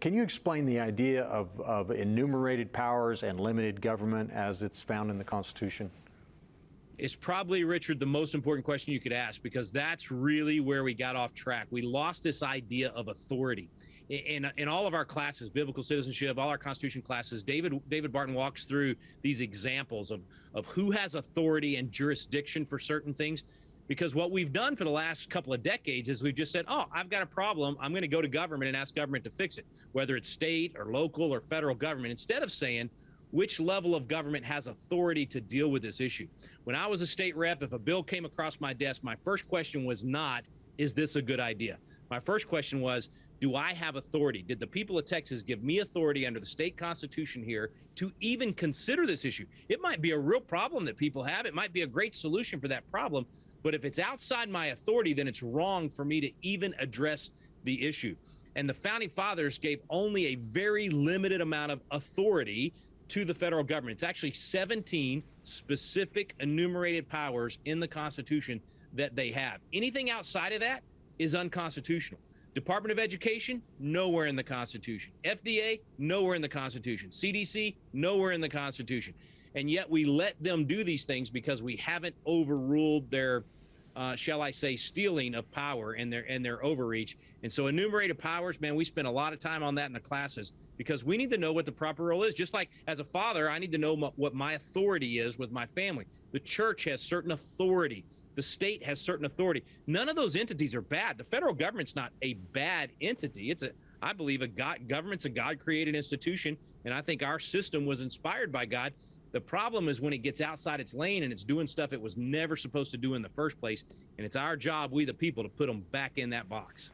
Can you explain the idea of enumerated powers and limited government as it's found in the Constitution? Is probably, Richard, the most important question you could ask, because that's really where we got off track. We lost this idea of authority. In all of our classes, biblical citizenship, all our Constitution classes, David Barton walks through these examples of who has authority and jurisdiction for certain things. Because what we've done for the last couple of decades is we've just said, oh, I've got a problem. I'm going to go to government and ask government to fix it, whether it's state or local or federal government, instead of saying which level of government has authority to deal with this issue. When I was a state rep, if a bill came across my desk, my first question was not, is this a good idea? My first question was, do I have authority? Did the people of Texas give me authority under the state constitution here to even consider this issue? It might be a real problem that people have. It might be a great solution for that problem. But if it's outside my authority, then it's wrong for me to even address the issue. And the founding fathers gave only a very limited amount of authority to the federal government. It's actually 17 specific enumerated powers in the Constitution that they have. Anything outside of that is unconstitutional. Department of Education, nowhere in the Constitution. FDA, nowhere in the Constitution. CDC, nowhere in the Constitution. And yet we let them do these things because we haven't overruled their, shall I say, stealing of power and their overreach. And so enumerated powers, man, we spend a lot of time on that in the classes because we need to know what the proper role is. Just like as a father, I need to know what my authority is with my family. The church has certain authority. The state has certain authority. None of those entities are bad. The federal government's not a bad entity. I believe government's a God-created institution, and I think our system was inspired by God. The problem is when it gets outside its lane and it's doing stuff it was never supposed to do in the first place, and it's our job, we the people, to put them back in that box.